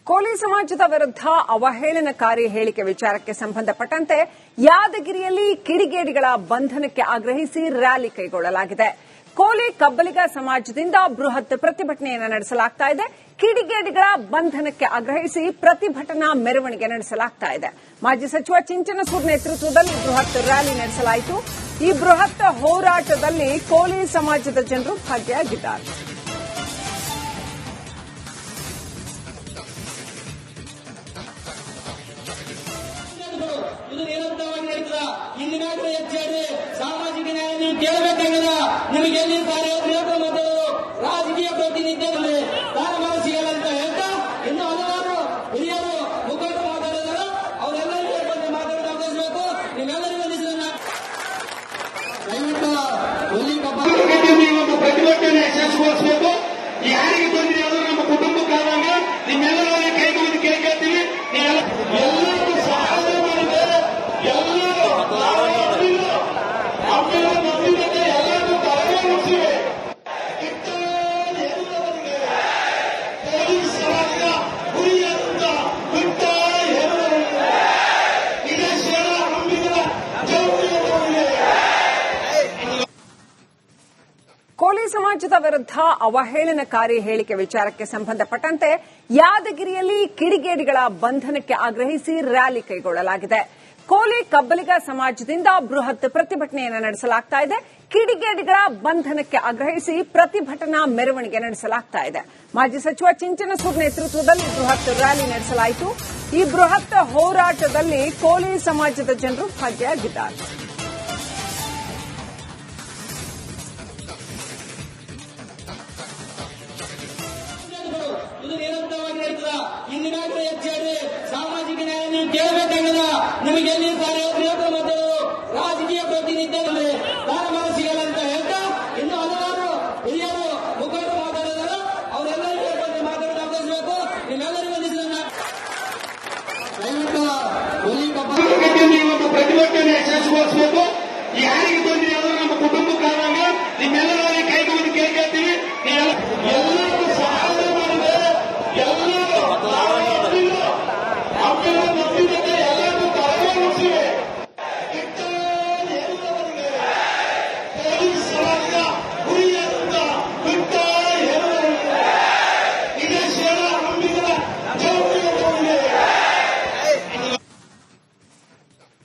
ಕೋಲಿ ಸಮಾಜದ ವಿರುದ್ಧ ಅವಹೇಳನಕಾರಿ ಹೇಳಿಕೆ ವಿಚಾರಕ್ಕೆ ಸಂಬಂಧಪಟ್ಟಂತೆ ಯಾದಗಿರಿಯಲ್ಲಿ ಕಿಡಿಗೇಡಿಗಳ ಬಂಧನಕ್ಕೆ ಆಗ್ರಹಿಸಿ ರ್ಯಾಲಿ ಕೈಗೊಳ್ಳಲಾಗಿದೆ. ಕೋಲಿ ಕಬ್ಬಲಿಗ ಸಮಾಜದಿಂದ ಬೃಹತ್ ಪ್ರತಿಭಟನೆಯನ್ನು ನಡೆಸಲಾಗ್ತಾ ಇದೆ. ಕಿಡಿಗೇಡಿಗಳ ಬಂಧನಕ್ಕೆ ಆಗ್ರಹಿಸಿ ಪ್ರತಿಭಟನಾ ಮೆರವಣಿಗೆ ನಡೆಸಲಾಗ್ತಾ ಇದೆ. ಮಾಜಿ ಸಚಿವ ಚಿಂಚನಸೂರ್ ನೇತೃತ್ವದಲ್ಲಿ ಬೃಹತ್ ರ್ಯಾಲಿ ನಡೆಸಲಾಯಿತು. ಈ ಬೃಹತ್ ಹೋರಾಟದಲ್ಲಿ ಕೋಲಿ ಸಮಾಜದ ಜನರು ಭಾಗಿಯಾಗಿದ್ದಾರೆ. ಇದು ನಿರಂತರವಾಗಿ ನಡೀತದ. ಇಂದಿನಾದ್ರೂ ಹೆಚ್ಚಾದ್ರೆ ಸಾಮಾಜಿಕ ನ್ಯಾಯ ನೀವು ಕೇಳಬೇಕಾಗದ. ನಿಮಗೆ ಎಲ್ಲಿ ಮತ್ತು ರಾಜಕೀಯ ಪ್ರತಿನಿಧಿಗಳು ಕಾರವಾರ ಸಿಗಲ್ಲ ಅಂತ ಹೇಳ್ತಾ ಇನ್ನು ಹಲವಾರು ಹಿರಿಯರು ಮುಖಂಡರು ಮಾತಾಡಿದಾರೆ. ಅವರೆಲ್ಲರಿಗೂ ಬಂದು ಮಾತಾಡೋದು ಅವಕಾಶಬೇಕು. ನೀವೆಲ್ಲರಿಗೂ ದಯವಿಟ್ಟು ಪ್ರತಿಭಟನೆ ಯಶಸ್ವಿಗೊಳಿಸಬೇಕು. ಯಾರಿಗೆ ತೊಂದರೆ ಆದರೂ ನಮ್ಮ ಕುಟುಂಬಕ್ಕಾದಾಗ ನಿಮ್ಮೆಲ್ಲರ ಕೈಗೊಂಡು ಕೇಳ್ಕೊಳ್ತೀವಿ. ಎಲ್ಲರಿಗೂ ಸಹಾಯ ಕೋಲಿ ಸಮಾಜದ ವಿರುದ್ಧ ಅವಹೇಳನಕಾರಿ ಹೇಳಿಕೆ ವಿಚಾರಕ್ಕೆ ಸಂಬಂಧಪಟ್ಟಂತೆ ಯಾದಗಿರಿಯಲ್ಲಿ ಕಿಡಿಗೇಡಿಗಳ ಬಂಧನಕ್ಕೆ ಆಗ್ರಹಿಸಿ ರ್ಯಾಲಿ ಕೈಗೊಳ್ಳಲಾಗಿದೆ. ಕೋಲಿ ಕಬ್ಬಲಿಗ ಸಮಾಜದಿಂದ ಬೃಹತ್ ಪ್ರತಿಭಟನೆಯನ್ನು ನಡೆಸಲಾಗ್ತಾ ಇದೆ. ಕಿಡಿಗೇಡಿಗಳ ಬಂಧನಕ್ಕೆ ಆಗ್ರಹಿಸಿ ಪ್ರತಿಭಟನಾ ಮೆರವಣಿಗೆ ನಡೆಸಲಾಗ್ತಾ ಇದೆ. ಮಾಜಿ ಸಚಿವ ಚಿಂಚನಸೂರ್ ನೇತೃತ್ವದಲ್ಲಿ ಬೃಹತ್ ರ್ಯಾಲಿ ನಡೆಸಲಾಯಿತು. ಈ ಬೃಹತ್ ಹೋರಾಟದಲ್ಲಿ ಕೋಲಿ ಸಮಾಜದ ಜನರು ಭಾಗಿಯಾಗಿದ್ದಾರೆ. ಇದು ನಿರಂತರವಾಗಿ ನಡೀತದ. ಇಂದಿನಾದ್ರೂ ಹೆಚ್ಚಾದ್ರೆ ಸಾಮಾಜಿಕ ನ್ಯಾಯ ನೀವು ಕೇಳಬೇಕಾಗದ. ನಿಮಗೆ ಎಲ್ಲಿ ಮತ್ತು ರಾಜಕೀಯ ಪ್ರತಿನಿಧಿಗಳು ಕಾರವಾರ ಸಿಗಲ್ಲ ಅಂತ ಹೇಳ್ತಾ ಇನ್ನು ಹಲವಾರು ಹಿರಿಯರು ಮುಖಂಡರು ಮಾತಾಡಿದಾರೆ. ಅವರೆಲ್ಲರಿಗೂ ಬಂದು ಮಾತಾಡೋದು ಅವಕಾಶಬೇಕು. ನೀವೆಲ್ಲರಿಗೂ ದಯವಿಟ್ಟು ಪ್ರತಿಭಟನೆ ಯಶಸ್ವಿಗೊಳಿಸಬೇಕು. ಯಾರಿಗೆ ತೊಂದರೆ ಆದರೂ ನಮ್ಮ ಕುಟುಂಬಕ್ಕಾದಾಗ ನಿಮ್ಮೆಲ್ಲರ ಕೈಗೊಂಡು ಕೇಳ್ಕೊಳ್ತೀವಿ. ಎಲ್ಲರಿಗೂ ಸಹಾಯ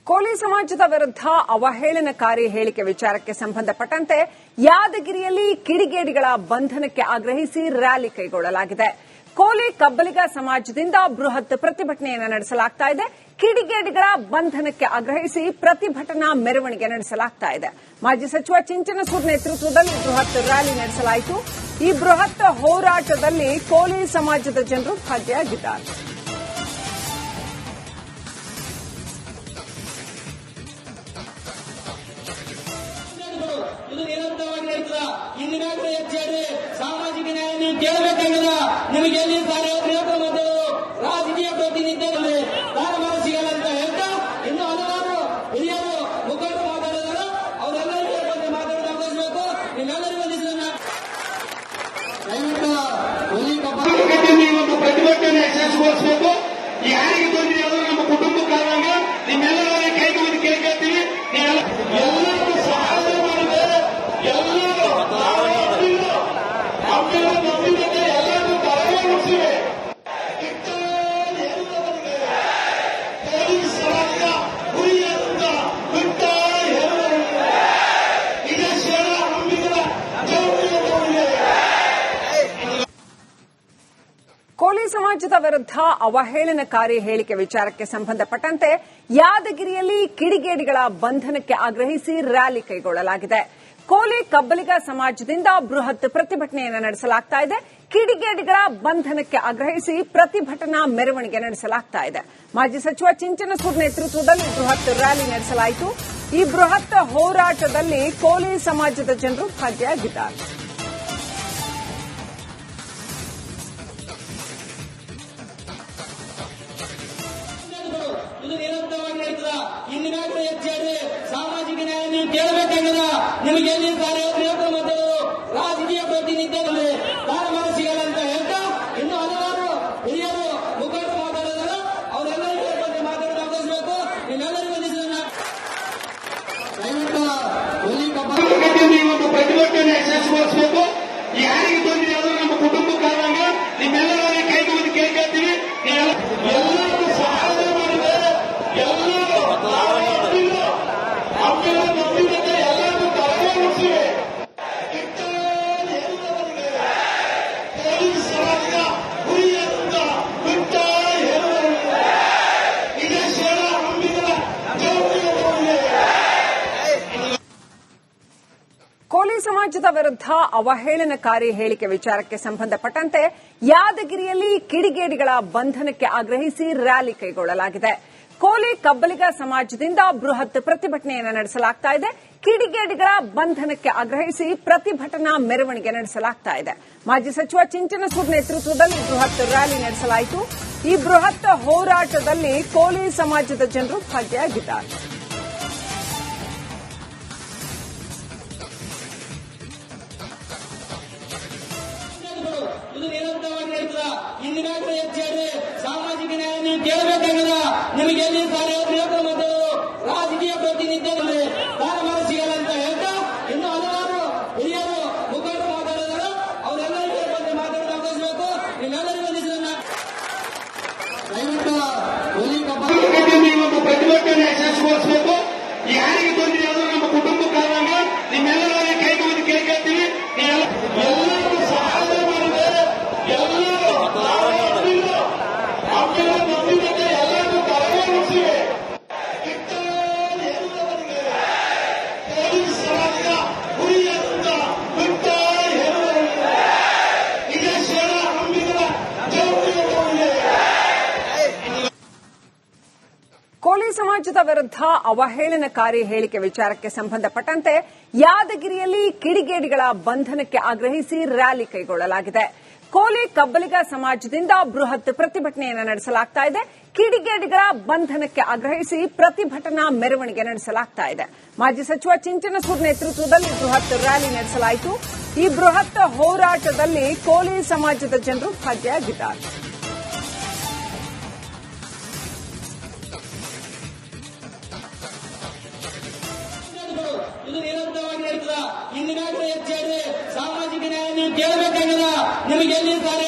ಕೋಲಿ ಸಮಾಜದ ವಿರುದ್ಧ ಅವಹೇಳನಕಾರಿ ಹೇಳಿಕೆ ವಿಚಾರಕ್ಕೆ ಸಂಬಂಧಪಟ್ಟಂತೆ ಯಾದಗಿರಿಯಲ್ಲಿ ಕಿಡಿಗೇಡಿಗಳ ಬಂಧನಕ್ಕೆ ಆಗ್ರಹಿಸಿ ರ್ಯಾಲಿ ಕೈಗೊಳ್ಳಲಾಗಿದೆ. ಕೋಲಿ ಕಬ್ಬಲಿಗ ಸಮಾಜದಿಂದ ಬೃಹತ್ ಪ್ರತಿಭಟನೆಯನ್ನು ನಡೆಸಲಾಗ್ತಾ ಇದೆ. ಕಿಡಿಗೇಡಿಗಳ ಬಂಧನಕ್ಕೆ ಆಗ್ರಹಿಸಿ ಪ್ರತಿಭಟನಾ ಮೆರವಣಿಗೆ ನಡೆಸಲಾಗ್ತಾ ಇದೆ. ಮಾಜಿ ಸಚಿವ ಚಿಂಚನಸೂರ್ ನೇತೃತ್ವದಲ್ಲಿ ಬೃಹತ್ ರ್ಯಾಲಿ ನಡೆಸಲಾಯಿತು. ಈ ಬೃಹತ್ ಹೋರಾಟದಲ್ಲಿ ಕೋಲಿ ಸಮಾಜದ ಜನರು ಭಾಗಿಯಾಗಿದ್ದಾರೆ. ಇದು ನಿರಂತರವಾಗಿ ನಡೀತದ. ಇಂದಿನಾದ್ರೂ ಹೆಚ್ಚಾದ್ರೆ ಸಾಮಾಜಿಕ ನ್ಯಾಯ ನೀವು ಕೇಳಬೇಕಾಗದ. ನಿಮಗೆ ಎಲ್ಲಿ ಮತ್ತು ರಾಜಕೀಯ ಪ್ರತಿನಿಧಿಗಳು ಕಾರವಾರ ಸಿಗಲ್ಲ ಅಂತ ಹೇಳ್ತಾ ಇನ್ನು ಹಲವಾರು ಹಿರಿಯರು ಮುಖಂಡರು ಮಾತಾಡಿದಾರೆ. ಅವರೆಲ್ಲರಿಗೂ ಬಂದು ಮಾತಾಡೋದು ಅವಕಾಶಬೇಕು. ನೀವೆಲ್ಲರಿಗೂ ದಯವಿಟ್ಟು ಪ್ರತಿಭಟನೆ ಯಶಸ್ವಿಗೊಳಿಸಬೇಕು. ಯಾರಿಗೆ ತೊಂದರೆ ಆದರೂ ನಮ್ಮ ಕುಟುಂಬಕ್ಕಾದಾಗ ನಿಮ್ಮೆಲ್ಲರ ಕೈಗೊಂಡು ಕೇಳ್ಕೊಳ್ತೀವಿ. ಎಲ್ಲರಿಗೂ ಸಹಾಯ ಕೋಲಿ ಸಮಾಜದ ವಿರುದ್ಧ ಅವಹೇಳನಕಾರಿ ಹೇಳಿಕೆ ವಿಚಾರಕ್ಕೆ ಸಂಬಂಧಪಟ್ಟಂತೆ ಯಾದಗಿರಿಯಲ್ಲಿ ಕಿಡಿಗೇಡಿಗಳ ಬಂಧನಕ್ಕೆ ಆಗ್ರಹಿಸಿ ರ್ಯಾಲಿ ಕೈಗೊಳ್ಳಲಾಗಿದೆ. ಕೋಲಿ ಕಬ್ಬಲಿಗ ಸಮಾಜದಿಂದ ಬೃಹತ್ ಪ್ರತಿಭಟನೆಯನ್ನು ನಡೆಸಲಾಗ್ತಾ ಇದೆ. ಕಿಡಿಗೇಡಿಗಳ ಬಂಧನಕ್ಕೆ ಆಗ್ರಹಿಸಿ ಪ್ರತಿಭಟನಾ ಮೆರವಣಿಗೆ ನಡೆಸಲಾಗ್ತಾ ಇದೆ. ಮಾಜಿ ಸಚಿವ ಚಿಂಚನಸೂರ್ ನೇತೃತ್ವದಲ್ಲಿ ಬೃಹತ್ ರ್ಯಾಲಿ ನಡೆಸಲಾಯಿತು. ಈ ಬೃಹತ್ ಹೋರಾಟದಲ್ಲಿ ಕೋಲಿ ಸಮಾಜದ ಜನರು ಭಾಗಿಯಾಗಿದ್ದಾರೆ. ಇದು ನಿರಂತರವಾಗಿ ನಡೀತದ. ಇಂದಿನಾದ್ರೂ ಹೆಚ್ಚಾದ್ರೆ ಸಾಮಾಜಿಕ ನ್ಯಾಯ ನೀವು ಕೇಳಬೇಕಾಗದ. ನಿಮಗೆ ಎಲ್ಲಿ ಮತ್ತು ರಾಜಕೀಯ ಪ್ರತಿನಿಧಿಗಳು ಕಾರವಾರ ಸಿಗಲ್ಲ ಅಂತ ಹೇಳ್ತಾ ಇನ್ನು ಹಲವಾರು ಹಿರಿಯರು ಮುಖಂಡರು ಸಮಾಜದ ವಿರುದ್ಧ ಅವಹೇಳನಕಾರಿ ಹೇಳಿಕೆ ವಿಚಾರಕ್ಕೆ ಸಂಬಂಧಪಟ್ಟಂತೆ ಯಾದಗಿರಿಯಲ್ಲಿ ಕಿಡಿಗೇಡಿಗಳ ಬಂಧನಕ್ಕೆ ಆಗ್ರಹಿಸಿ ರ್ಯಾಲಿ ಕೈಗೊಳ್ಳಲಾಗಿದೆ. ಕೋಲಿ ಕಬ್ಬಲಿಗ ಸಮಾಜದಿಂದ ಬೃಹತ್ ಪ್ರತಿಭಟನೆಯನ್ನು ನಡೆಸಲಾಗ್ತಾ ಇದೆ. ಕಿಡಿಗೇಡಿಗಳ ಬಂಧನಕ್ಕೆ ಆಗ್ರಹಿಸಿ ಪ್ರತಿಭಟನಾ ಮೆರವಣಿಗೆ ನಡೆಸಲಾಗ್ತಾ ಇದೆ. ಮಾಜಿ ಸಚಿವ ಚಿಂಚನಸೂರ್ ನೇತೃತ್ವದಲ್ಲಿ ಬೃಹತ್ ರ್ಯಾಲಿ ನಡೆಸಲಾಯಿತು. ಈ ಬೃಹತ್ ಹೋರಾಟದಲ್ಲಿ ಕೋಲಿ ಸಮಾಜದ ಜನರು ಭಾಗಿಯಾಗಿದ್ದಾರೆ. ಇದು ನಿರಂತರವಾಗಿ ನಡೀತದ. ಇಂದಿನಾದ್ರೂ ಹೆಚ್ಚಾದ್ರೆ ಸಾಮಾಜಿಕ ನ್ಯಾಯ ನೀವು ಕೇಳಬೇಕಾಗದ. ನಿಮಗೆ ಎಲ್ಲಿ ಕಾರ್ಯಕ್ರಮ ಮತ್ತು ರಾಜಕೀಯ ಪ್ರಾತಿನಿಧ್ಯದಲ್ಲಿ ಸ್ಥಾನಮಾನ ಸಿಗಲ್ಲ ಅಂತ ಹೇಳ್ತಾ ಇನ್ನು ಹಲವಾರು ಹಿರಿಯರು ಮುಖಂಡರು ಮಾತಾಡಿದರು. ಅವರೆಲ್ಲರಿಗೂ ಬಗ್ಗೆ ಮಾತಾಡಲು ಅವಕಾಶಬೇಕು. ನಿಮ್ಮೆಲ್ಲರಿಗೂ ಒಂದಿಸನ್ನ ದಯವಿಟ್ಟು ಪ್ರತಿಭಟನೆ ಯಶಸ್ವಿಗೊಳಿಸಬೇಕು. ಯಾರಿಗೆ ತೊಂದರೆ ಆದರೂ ನಮ್ಮ ಕುಟುಂಬಕ್ಕಾದಾಗ ನಿಮ್ಮೆಲ್ಲರ ಕೈ ಮುಗಿದು ಕೇಳ್ಕೊಳ್ತೀವಿ. ಎಲ್ಲರಿಗೂ ಸಹಾಯ ಮಾಡಿದೆ. ಎಲ್ಲರೂ ಎಲ್ಲರಿಗೂ ತಲೆಗೊಳಿಸಿವೆ. ಪೊಲೀಸ್ ಸಮಾಜದ ಹುರಿಯಂತ ಬಿಟ್ಟ ಹೇಳುವವರಿಗೆ ನಿಜ ಶೇರ ನಂಬಿದ ಜವಾಬ್ದಾರಿ. ಕೋಲಿ ಸಮಾಜದ ವಿರುದ್ಧ ಅವಹೇಳನಕಾರಿ ಹೇಳಿಕೆ ವಿಚಾರಕ್ಕೆ ಸಂಬಂಧಪಟ್ಟಂತೆ ಯಾದಗಿರಿಯಲ್ಲಿ ಕಿಡಿಗೇಡಿಗಳ ಬಂಧನಕ್ಕೆ ಆಗ್ರಹಿಸಿ ರ್ಯಾಲಿ ಕೈಗೊಳ್ಳಲಾಗಿದೆ. ಕೋಲಿ ಕಬ್ಬಲಿಗ ಸಮಾಜದಿಂದ ಬೃಹತ್ ಪ್ರತಿಭಟನೆಯನ್ನು ನಡೆಸಲಾಗ್ತಾ ಇದೆ. ಕಿಡಿಗೇಡಿಗಳ ಬಂಧನಕ್ಕೆ ಆಗ್ರಹಿಸಿ ಪ್ರತಿಭಟನಾ ಮೆರವಣಿಗೆ ನಡೆಸಲಾಗ್ತಾ ಇದೆ. ಮಾಜಿ ಸಚಿವ ಚಿಂಚನಸೂರ್ ನೇತೃತ್ವದಲ್ಲಿ ಬೃಹತ್ ರ್ಯಾಲಿ ನಡೆಸಲಾಯಿತು. ಈ ಬೃಹತ್ ಹೋರಾಟದಲ್ಲಿ ಕೋಲಿ ಸಮಾಜದ ಜನರು ಭಾಗಿಯಾಗಿದ್ದಾರೆ. ಇದು ನಿರಂತರವಾಗಿ ನಡೀತದ. ಇಂದಿನಾದ್ರೂ ಹೆಚ್ಚಾದ್ರೆ ಸಾಮಾಜಿಕ ನ್ಯಾಯ ನೀವು ಕೇಳಬೇಕಾಗದ. ನಿಮಗೆ ಎಲ್ಲಿ ಕಾರ್ಯ